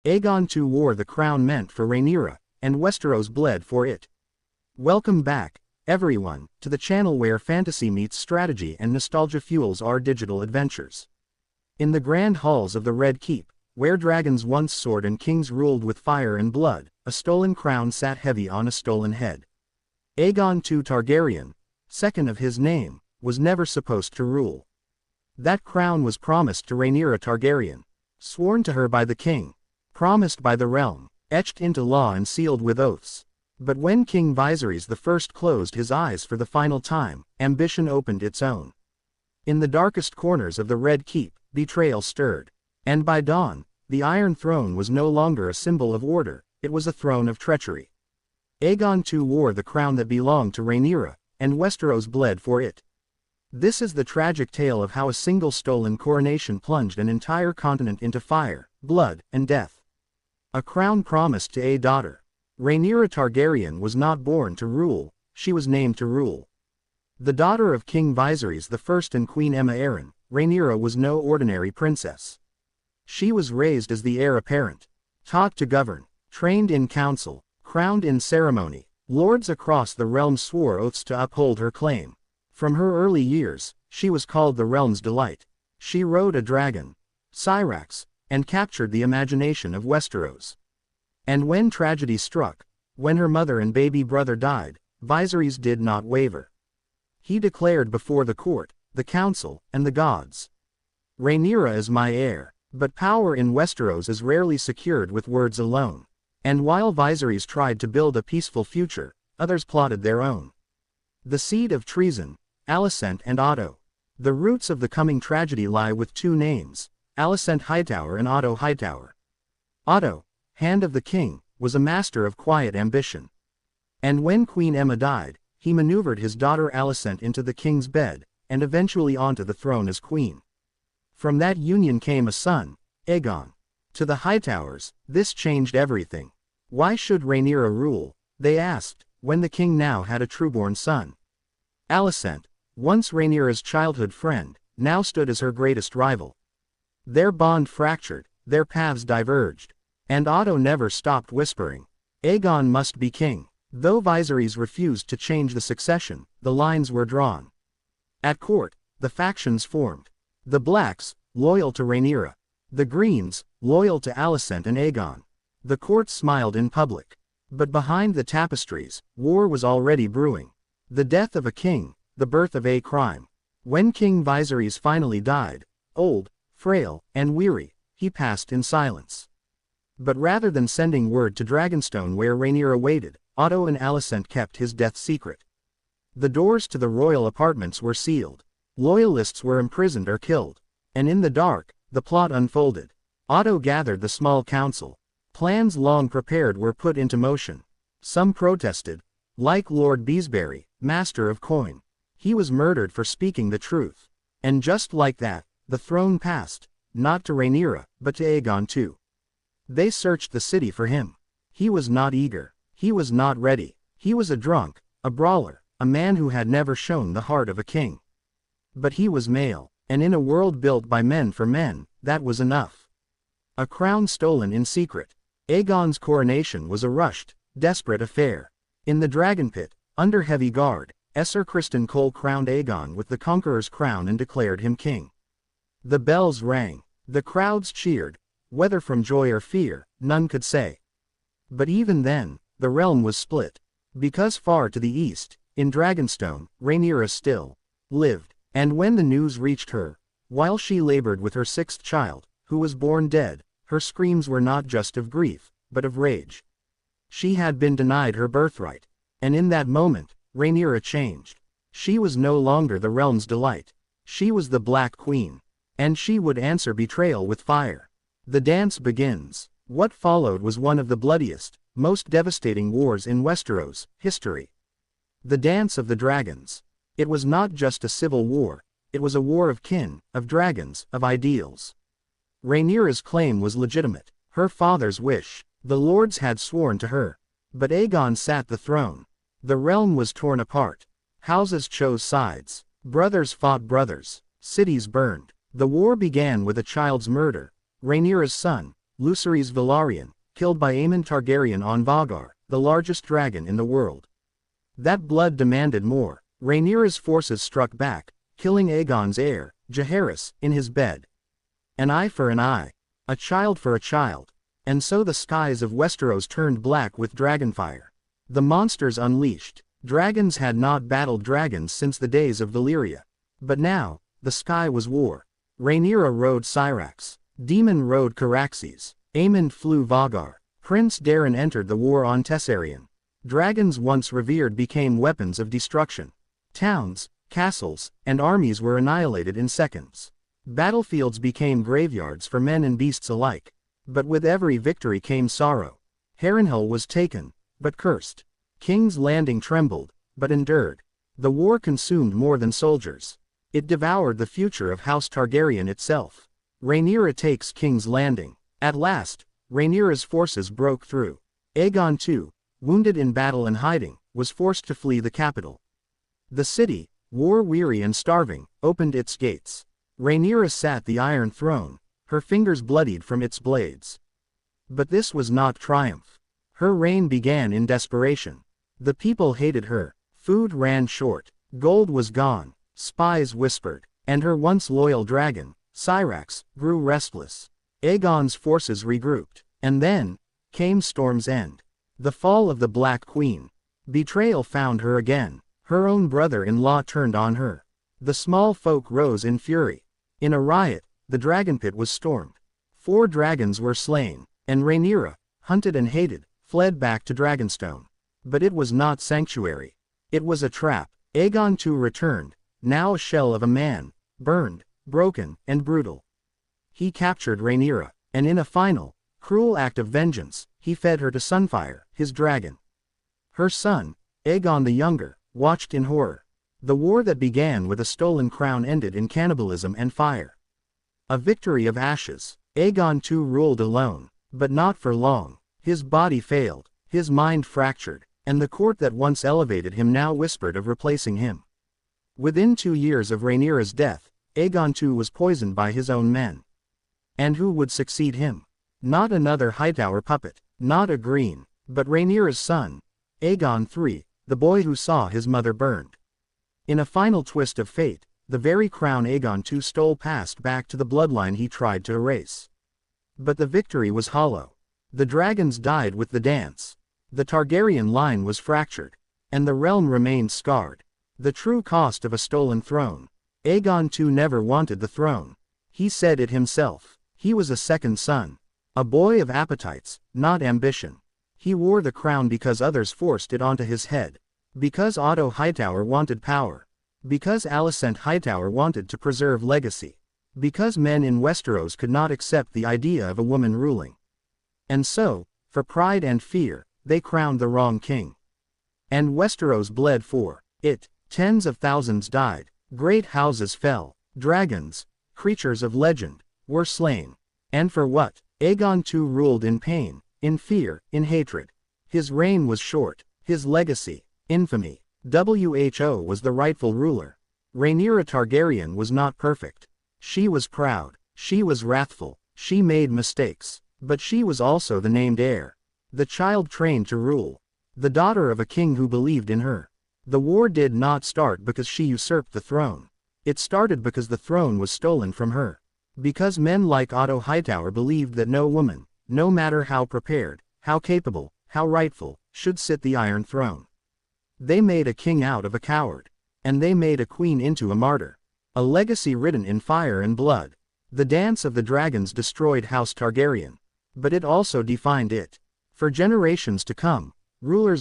Aegon II wore the crown meant for Rhaenyra, and Westeros bled for it. Welcome back, everyone, to the channel where fantasy meets strategy and nostalgia fuels our digital adventures. In the grand halls of the Red Keep, where dragons once soared and kings ruled with fire and blood, a stolen crown sat heavy on a stolen head. Aegon II Targaryen, second of his name, was never supposed to rule. That crown was promised to Rhaenyra Targaryen, sworn to her by the king, promised by the realm, etched into law and sealed with oaths. But when King Viserys I closed his eyes for the final time, ambition opened its own. In the darkest corners of the Red Keep, betrayal stirred. And by dawn, the Iron Throne was no longer a symbol of order, it was a throne of treachery. Aegon II wore the crown that belonged to Rhaenyra, and Westeros bled for it. This is the tragic tale of how a single stolen coronation plunged an entire continent into fire, blood, and death. A crown promised to a daughter. Rhaenyra Targaryen was not born to rule, she was named to rule. The daughter of King Viserys I and Queen Aemma, Rhaenyra was no ordinary princess. She was raised as the heir apparent, taught to govern, trained in council, crowned in ceremony. Lords across the realm swore oaths to uphold her claim. From her early years, she was called the realm's delight. She rode a dragon, Syrax, and captured the imagination of Westeros. And when tragedy struck, when her mother and baby brother died, Viserys did not waver. He declared before the court, the council, and the gods, "Rhaenyra is my heir." But power in Westeros is rarely secured with words alone. And while Viserys tried to build a peaceful future, others plotted their own. The seed of treason, Alicent and Otto. The roots of the coming tragedy lie with two names, Alicent Hightower and Otto Hightower. Otto, hand of the king, was a master of quiet ambition. And when Queen Aemma died, he maneuvered his daughter Alicent into the king's bed, and eventually onto the throne as queen. From that union came a son, Aegon. To the Hightowers, this changed everything. Why should Rhaenyra rule, they asked, when the king now had a trueborn son. Alicent, once Rhaenyra's childhood friend, now stood as her greatest rival. Their bond fractured, their paths diverged. And Otto never stopped whispering, "Aegon must be king." Though Viserys refused to change the succession, the lines were drawn. At court, the factions formed. The Blacks, loyal to Rhaenyra. The Greens, loyal to Alicent and Aegon. The court smiled in public. But behind the tapestries, war was already brewing. The death of a king, the birth of a crime. When King Viserys finally died, old, frail, and weary, he passed in silence. But rather than sending word to Dragonstone where Rhaenyra waited, Otto and Alicent kept his death secret. The doors to the royal apartments were sealed. Loyalists were imprisoned or killed. And in the dark, the plot unfolded. Otto gathered the small council. Plans long prepared were put into motion. Some protested, like Lord Beesbury, master of coin. He was murdered for speaking the truth. And just like that, the throne passed, not to Rhaenyra, but to Aegon II. They searched the city for him. He was not eager. He was not ready. He was a drunk, a brawler, a man who had never shown the heart of a king. But he was male, and in a world built by men for men, that was enough. A crown stolen in secret. Aegon's coronation was a rushed, desperate affair. In the dragon pit, under heavy guard, Sir Criston Cole crowned Aegon with the conqueror's crown and declared him king. The bells rang. The crowds cheered. Whether from joy or fear, none could say. But even then, the realm was split. Because far to the east, in Dragonstone, Rhaenyra still lived. And when the news reached her, while she labored with her sixth child, who was born dead, her screams were not just of grief, but of rage. She had been denied her birthright. And in that moment, Rhaenyra changed. She was no longer the realm's delight. She was the Black Queen. And she would answer betrayal with fire. The dance begins. What followed was one of the bloodiest, most devastating wars in Westeros history. The Dance of the Dragons. It was not just a civil war, it was a war of kin, of dragons, of ideals. Rhaenyra's claim was legitimate, her father's wish. The lords had sworn to her. But Aegon sat the throne. The realm was torn apart. Houses chose sides. Brothers fought brothers. Cities burned. The war began with a child's murder. Rhaenyra's son, Lucerys Velaryon, killed by Aemon Targaryen on Vagar, the largest dragon in the world. That blood demanded more. Rhaenyra's forces struck back, killing Aegon's heir, Jaehaerys, in his bed. An eye for an eye. A child for a child. And so the skies of Westeros turned black with dragonfire. The monsters unleashed. Dragons had not battled dragons since the days of Valyria. But now, the sky was war. Rhaenyra rode Syrax. Daemon rode Caraxes. Aemon flew Vagar. Prince Daeron entered the war on Tessarion. Dragons once revered became weapons of destruction. Towns, castles, and armies were annihilated in seconds. Battlefields became graveyards for men and beasts alike. But with every victory came sorrow. Harrenhal was taken, but cursed. King's Landing trembled, but endured. The war consumed more than soldiers. It devoured the future of House Targaryen itself. Rhaenyra takes King's Landing. At last, Rhaenyra's forces broke through. Aegon II, wounded in battle and hiding, was forced to flee the capital. The city, war-weary and starving, opened its gates. Rhaenyra sat the Iron Throne, her fingers bloodied from its blades. But this was not triumph. Her reign began in desperation. The people hated her, food ran short, gold was gone, spies whispered, and her once loyal dragon, Syrax, grew restless. Aegon's forces regrouped, and then came Storm's End. The fall of the Black Queen. Betrayal found her again. Her own brother-in-law turned on her. The small folk rose in fury. In a riot, the dragon pit was stormed. 4 dragons were slain, and Rhaenyra, hunted and hated, fled back to Dragonstone. But it was not sanctuary. It was a trap. Aegon II returned, now a shell of a man, burned, broken, and brutal. He captured Rhaenyra, and in a final, cruel act of vengeance, he fed her to Sunfire, his dragon. Her son, Aegon the Younger, watched in horror. The war that began with a stolen crown ended in cannibalism and fire. A victory of ashes. Aegon II ruled alone, but not for long. His body failed, his mind fractured, and the court that once elevated him now whispered of replacing him. Within 2 years of Rhaenyra's death, Aegon II was poisoned by his own men. And who would succeed him? Not another Hightower puppet, not a Green, but Rhaenyra's son, Aegon III, the boy who saw his mother burned. In a final twist of fate, the very crown Aegon II stole passed back to the bloodline he tried to erase. But the victory was hollow. The dragons died with the dance. The Targaryen line was fractured, and the realm remained scarred. The true cost of a stolen throne. Aegon II never wanted the throne. He said it himself. He was a second son. A boy of appetites, not ambition. He wore the crown because others forced it onto his head. Because Otto Hightower wanted power. Because Alicent Hightower wanted to preserve legacy. Because men in Westeros could not accept the idea of a woman ruling. And so, for pride and fear, they crowned the wrong king. And Westeros bled for it. Tens of thousands died. Great houses fell. Dragons, creatures of legend, were slain. And for what? Aegon II ruled in pain, in fear, in hatred. His reign was short. His legacy, infamy. Who was the rightful ruler. Rhaenyra Targaryen was not perfect. She was proud. She was wrathful. She made mistakes. But she was also the named heir. The child trained to rule. The daughter of a king who believed in her. The war did not start because she usurped the throne. It started because the throne was stolen from her. Because men like Otto Hightower believed that no woman, no matter how prepared, how capable, how rightful, should sit the Iron Throne. They made a king out of a coward. And they made a queen into a martyr. A legacy written in fire and blood. The dance of the dragons destroyed House Targaryen. But it also defined it. For generations to come, rulers